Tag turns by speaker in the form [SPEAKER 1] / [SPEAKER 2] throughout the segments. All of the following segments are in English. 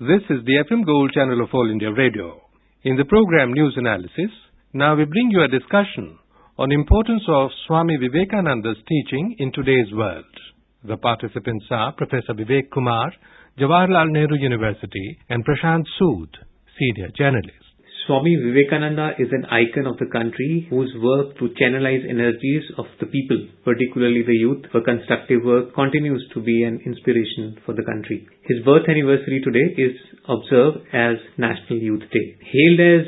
[SPEAKER 1] This is the FM Gold channel of All India Radio. In the program News Analysis, now we bring you a discussion on importance of Swami Vivekananda's teaching in today's world. The participants are Professor Vivek Kumar, Jawaharlal Nehru University, and Prashant Sood, senior journalist.
[SPEAKER 2] Swami Vivekananda is an icon of the country whose work to channelize energies of the people, particularly the youth, for constructive work continues to be an inspiration for the country. His birth anniversary today is observed as National Youth Day. Hailed as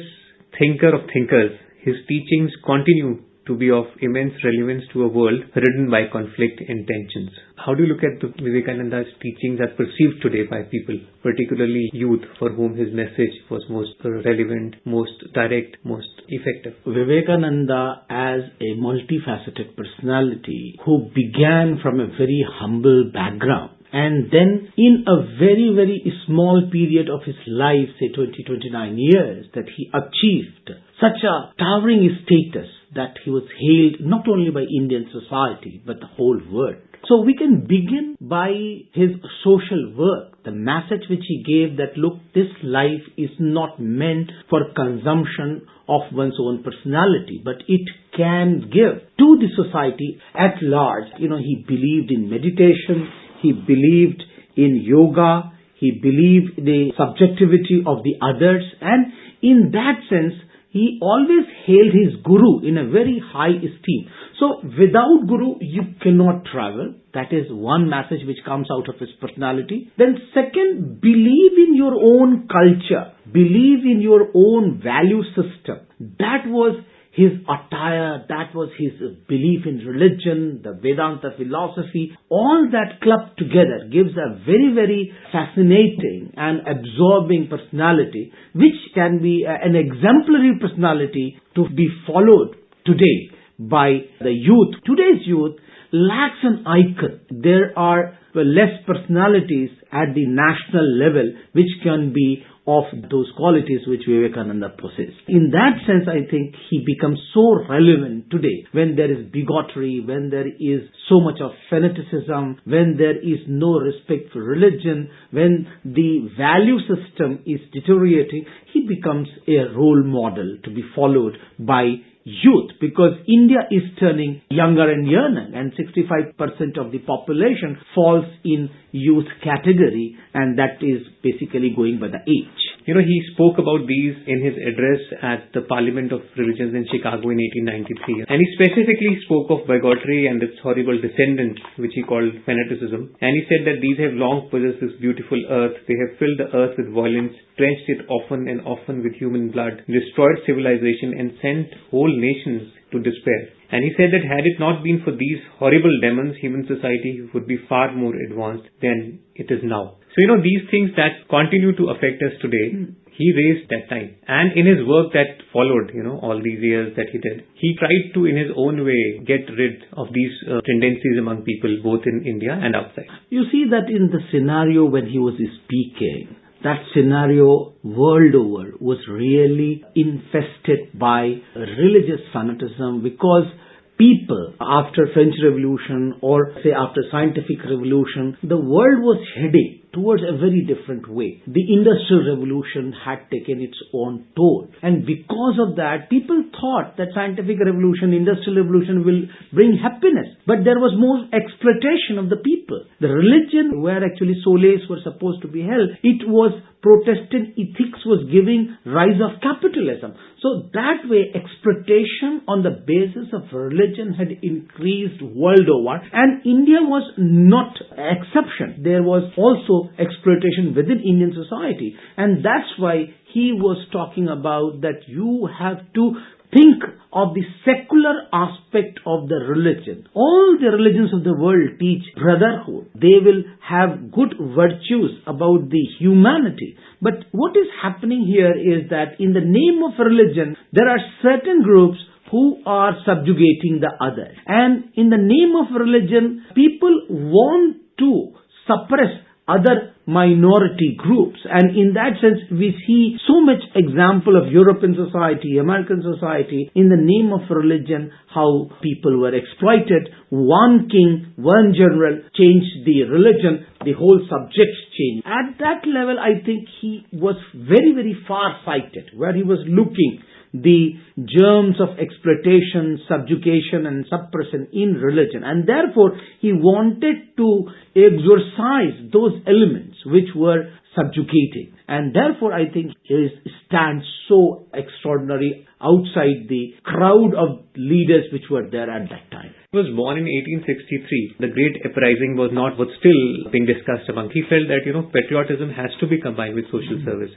[SPEAKER 2] thinker of thinkers, his teachings continue to be of immense relevance to a world ridden by conflict and tensions. How do you look at Vivekananda's teachings as perceived today by people, particularly youth, for whom his message was most relevant, most direct, most effective?
[SPEAKER 3] Vivekananda as a multifaceted personality who began from a very humble background, and then in a very, very small period of his life, say 29 years, that he achieved such a towering status that he was hailed not only by Indian society but the whole world. So we can begin by his social work, the message which he gave that look, this life is not meant for consumption of one's own personality, but it can give to the society at large. He believed in meditation, he believed in yoga, he believed in the subjectivity of the others, and in that sense, he always held his guru in a very high esteem. So without guru, you cannot travel. That is one message which comes out of his personality. Then second, believe in your own culture. Believe in your own value system. That was his attire, that was his belief in religion, the Vedanta philosophy. All that clubbed together gives a very, very fascinating and absorbing personality, which can be an exemplary personality to be followed today by the youth. Today's youth lacks an icon. There are less personalities at the national level which can be of those qualities which Vivekananda possessed. In that sense, I think he becomes so relevant today when there is bigotry, when there is so much of fanaticism, when there is no respect for religion, when the value system is deteriorating. He becomes a role model to be followed by youth, because India is turning younger and younger, and 65% of the population falls in youth category, and that is basically going by the age.
[SPEAKER 2] He spoke about these in his address at the Parliament of Religions in Chicago in 1893. And he specifically spoke of bigotry and its horrible descendant, which he called fanaticism. And he said that these have long possessed this beautiful earth. They have filled the earth with violence, drenched it often and often with human blood, destroyed civilization, and sent whole nations to despair. And he said that had it not been for these horrible demons, human society would be far more advanced than it is now. So, these things that continue to affect us today, he raised that time. And in his work that followed, all these years that he did, he tried to, in his own way, get rid of these tendencies among people, both in India and outside.
[SPEAKER 3] You see that in the scenario when he was speaking, that scenario world over was really infested by religious fanaticism, because people, after French Revolution or say after Scientific Revolution, the world was heading towards a very different way. The Industrial Revolution had taken its own toll. And because of that, people thought that Scientific Revolution, Industrial Revolution will bring happiness. But there was more exploitation of the people. The religion where actually solace were supposed to be held, it was Protestant ethics was giving rise of capitalism. So that way, exploitation on the basis of religion had increased world over, and India was not an exception. There was also exploitation within Indian society, and that's why he was talking about that you have to think of the secular aspect of the religion. All the religions of the world teach brotherhood. They will have good virtues about the humanity. But what is happening here is that in the name of religion, there are certain groups who are subjugating the others. And in the name of religion, people want to suppress other minority groups. And in that sense, we see so much example of European society, American society, in the name of religion, how people were exploited. One king, one general changed the religion, the whole subject changed. At that level, I think he was very, very far-sighted, where he was looking the germs of exploitation, subjugation and suppression in religion. And therefore, he wanted to exorcise those elements which were subjugating. And therefore, I think he stands so extraordinary outside the crowd of leaders which were there at that time.
[SPEAKER 2] He was born in 1863. The Great Uprising was still being discussed among. He felt that, patriotism has to be combined with social service.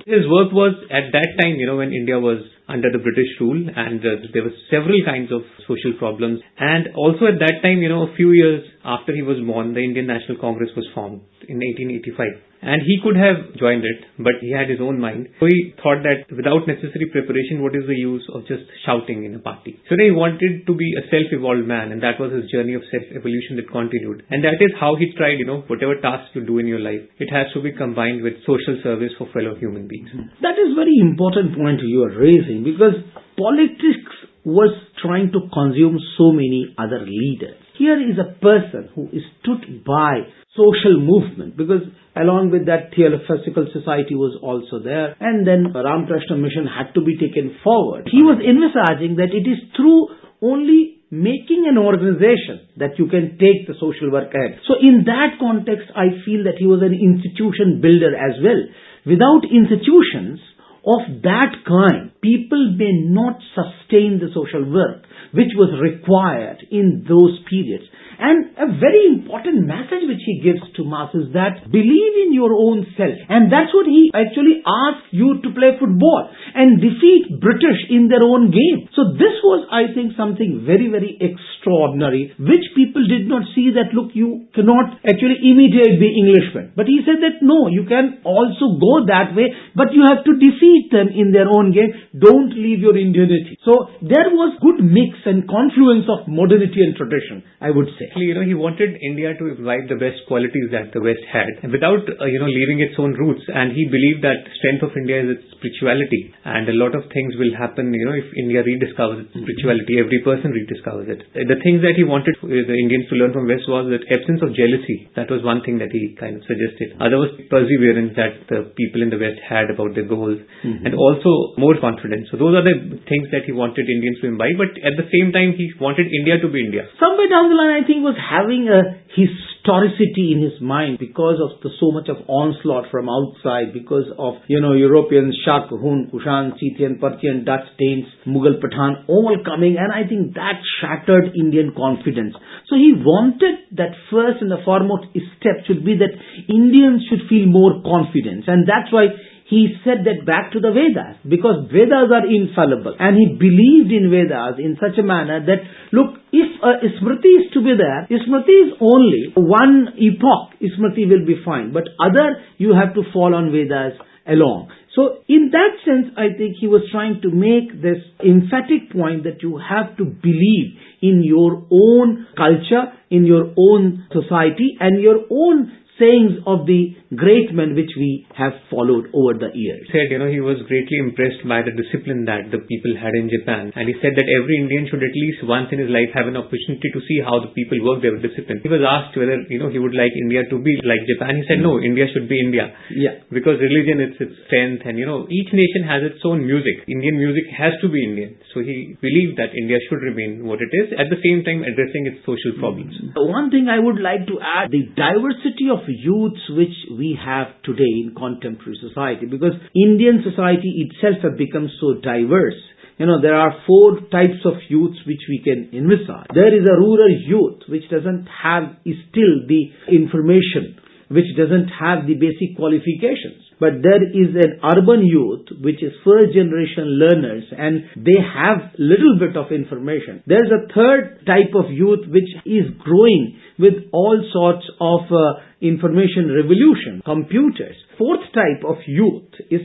[SPEAKER 2] His work was at that time, when India was under the British rule and there were several kinds of social problems. And also at that time, a few years after he was born, the Indian National Congress was formed in 1885. And he could have joined it, but he had his own mind. So he thought that without necessary preparation, what is the use of just shouting in a party? So he wanted to be a self-evolved man, and that was his journey of self-evolution that continued. And that is how he tried, whatever task you do in your life, it has to be combined with social service for fellow human beings.
[SPEAKER 3] That is very important point you are raising, because politics was trying to consume so many other leaders. Here is a person who stood by social movement, because along with that Theosophical Society was also there, and then Ramakrishna Mission had to be taken forward. He was envisaging that it is through only making an organization that you can take the social work ahead. So in that context, I feel that he was an institution builder as well. Without institutions of that kind, people may not sustain the social work which was required in those periods. And a very important message which he gives to masses, that believe in your own self. And that's what he actually asked you to play football and defeat British in their own game. So this was, I think, something very, very extraordinary, which people did not see that, look, you cannot actually imitate the Englishmen. But he said that, no, you can also go that way, but you have to defeat them in their own game. Don't leave your Indianity. So there was good mix and confluence of modernity and tradition, I would say.
[SPEAKER 2] He wanted India to imbibe the best qualities that the West had, without, leaving its own roots. And he believed that strength of India is its spirituality. And a lot of things will happen, if India rediscovers its spirituality. Every person rediscovers it. The things that he wanted the Indians to learn from West was that absence of jealousy. That was one thing that he kind of suggested. Other was perseverance that the people in the West had about their goals. And also more confidence. So those are the things that he wanted Indians to imbibe. But at the same time, he wanted India to be India.
[SPEAKER 3] Somewhere down the line, I think, was having a historicity in his mind because of so much of onslaught from outside, because of, Europeans, Shak, Hun, Kushan, Scythian, Parthian, Dutch, Danes, Mughal, Pathan, all coming. And I think that shattered Indian confidence. So he wanted that first and the foremost step should be that Indians should feel more confidence. And that's why he said that back to the Vedas, because Vedas are infallible. And he believed in Vedas in such a manner that, look, if a Smriti is to be there, Smriti is only one epoch, Smriti will be fine. But other, you have to fall on Vedas along. So in that sense, I think he was trying to make this emphatic point that you have to believe in your own culture, in your own society, and your own sayings of the great men which we have followed over the years.
[SPEAKER 2] He said, he was greatly impressed by the discipline that the people had in Japan. And he said that every Indian should at least once in his life have an opportunity to see how the people work their discipline. He was asked whether, he would like India to be like Japan. He said, no, India should be India.
[SPEAKER 3] Yeah.
[SPEAKER 2] Because religion is its strength, and, each nation has its own music. Indian music has to be Indian. So he believed that India should remain what it is, at the same time addressing its social problems.
[SPEAKER 3] One thing I would like to add, the diversity of youths which we have today in contemporary society, because Indian society itself has become so diverse. There are 4 types of youths which we can envisage. There is a rural youth which doesn't have still the information, which doesn't have the basic qualifications. But there is an urban youth which is first generation learners, and they have little bit of information. There's a third type of youth which is growing with all sorts of information revolution, computers. Fourth type of youth is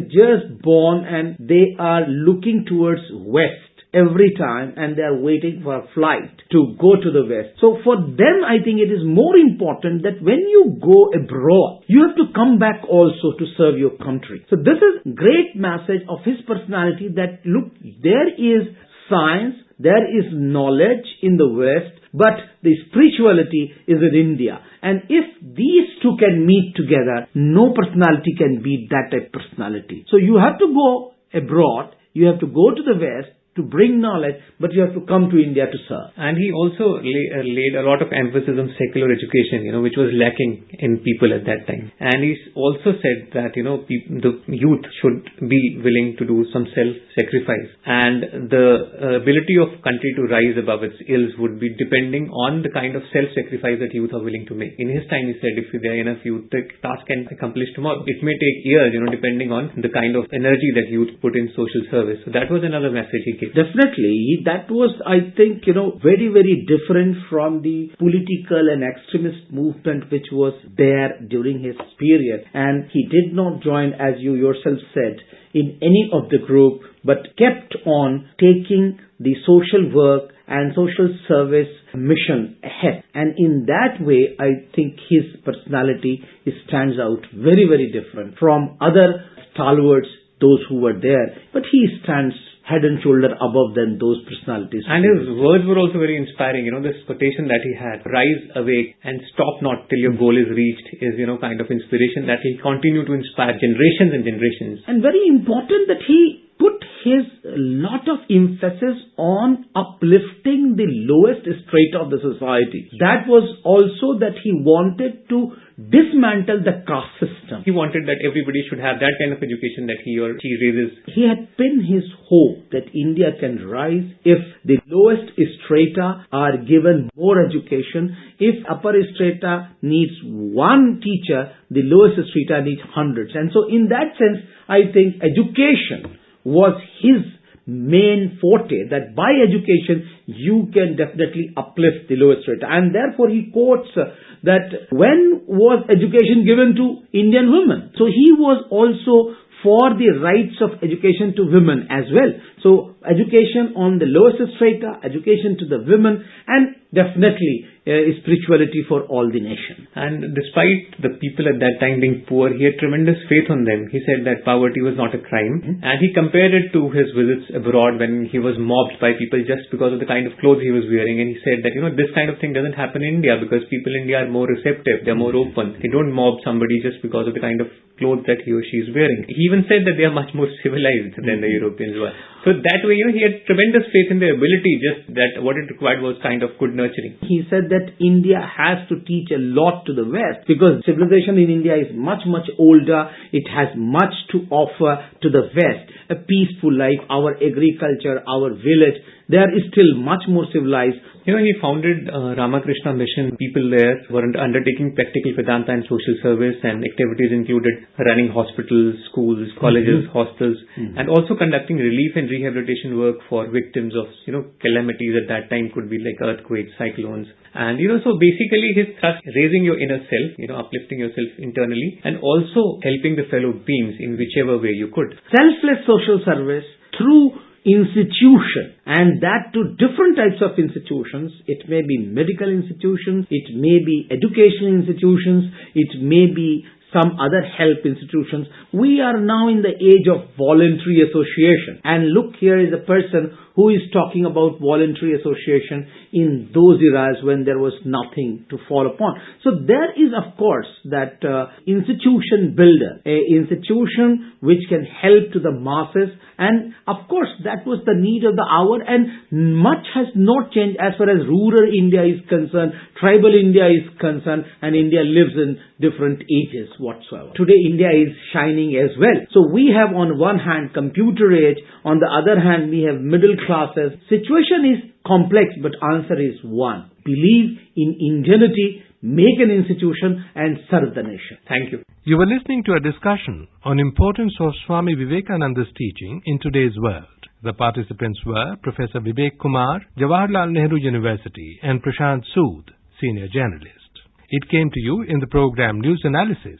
[SPEAKER 3] just born and they are looking towards West. every time and they are waiting for a flight to go to the West. So for them, I think it is more important that when you go abroad, you have to come back also to serve your country. So this is great message of his personality that look, there is science, there is knowledge in the West, but the spirituality is in India. And if these two can meet together, no personality can beat that type of personality. So you have to go abroad, you have to go to the West to bring knowledge, but you have to come to India to serve.
[SPEAKER 2] And he also laid a lot of emphasis on secular education, which was lacking in people at that time. And he also said that, the youth should be willing to do some self-sacrifice. And the ability of country to rise above its ills would be depending on the kind of self-sacrifice that youth are willing to make. In his time, he said, if there are enough youth, the task can be accomplished tomorrow. It may take years, depending on the kind of energy that youth put in social service. So that was another message he gave.
[SPEAKER 3] Definitely, that was, I think, very, very different from the political and extremist movement which was there during his period. And he did not join, as you yourself said, in any of the group, but kept on taking the social work and social service mission ahead. And in that way, I think his personality stands out very, very different from other stalwarts, those who were there. But he stands head and shoulder above than those personalities.
[SPEAKER 2] And his words were also very inspiring. This quotation that he had, rise awake and stop not till your goal is reached, is, kind of inspiration that he'll continue to inspire generations and generations.
[SPEAKER 3] And very important that he put his lot of emphasis on uplifting the lowest strata of the society. That was also that he wanted to dismantle the caste system.
[SPEAKER 2] He wanted that everybody should have that kind of education that he or she raises.
[SPEAKER 3] He had pinned his hope that India can rise if the lowest strata are given more education. If upper strata needs one teacher, the lowest strata needs hundreds. And so in that sense, I think education was his main forte, that by education you can definitely uplift the lowest strata. And therefore he quotes that when was education given to Indian women? So he was also for the rights of education to women as well. So education on the lowest strata, education to the women, and definitely spirituality for all the nation.
[SPEAKER 2] And despite the people at that time being poor, he had tremendous faith on them. He said that poverty was not a crime. And he compared it to his visits abroad when he was mobbed by people just because of the kind of clothes he was wearing. And he said that, this kind of thing doesn't happen in India because people in India are more receptive. They're more open. They don't mob somebody just because of the kind of clothes that he or she is wearing. He even said that they are much more civilized than the Europeans were. So that way, he had tremendous faith in their ability, just that what it required was kind of good nurturing.
[SPEAKER 3] He said that India has to teach a lot to the West because civilization in India is much, much older. It has much to offer to the West. A peaceful life, our agriculture, our village, they are still much more civilized.
[SPEAKER 2] He founded Ramakrishna Mission. People there were undertaking practical Vedanta and social service, and activities included running hospitals, schools, colleges, hostels, and also conducting relief and rehabilitation work for victims of, calamities at that time could be like earthquakes, cyclones. And, so basically his thrust, raising your inner self, uplifting yourself internally, and also helping the fellow beings in whichever way you could.
[SPEAKER 3] Selfless social service through institution, and that to different types of institutions. It may be medical institutions, it may be educational institutions, it may be some other help institutions. We are now in the age of voluntary association. And look, here is a person who is talking about voluntary association in those eras when there was nothing to fall upon. So there is, of course, that institution builder, a institution which can help to the masses. And of course, that was the need of the hour, and much has not changed as far as rural India is concerned, tribal India is concerned, and India lives in different ages whatsoever. Today, India is shining as well. So we have on one hand computer age, on the other hand we have middle classes. Situation is complex, but answer is one. Believe in ingenuity, make an institution, and serve the nation.
[SPEAKER 2] Thank you.
[SPEAKER 1] You were listening to a discussion on importance of Swami Vivekananda's teaching in today's world. The participants were Professor Vivek Kumar, Jawaharlal Nehru University, and Prashant Sood, Senior Journalist. It came to you in the program News Analysis,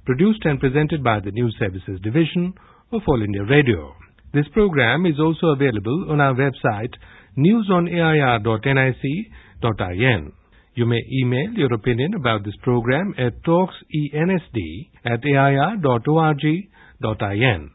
[SPEAKER 1] produced and presented by the News Services Division of All India Radio. This program is also available on our website newsonair.nic.in. You may email your opinion about this program at talksensd@air.org.in.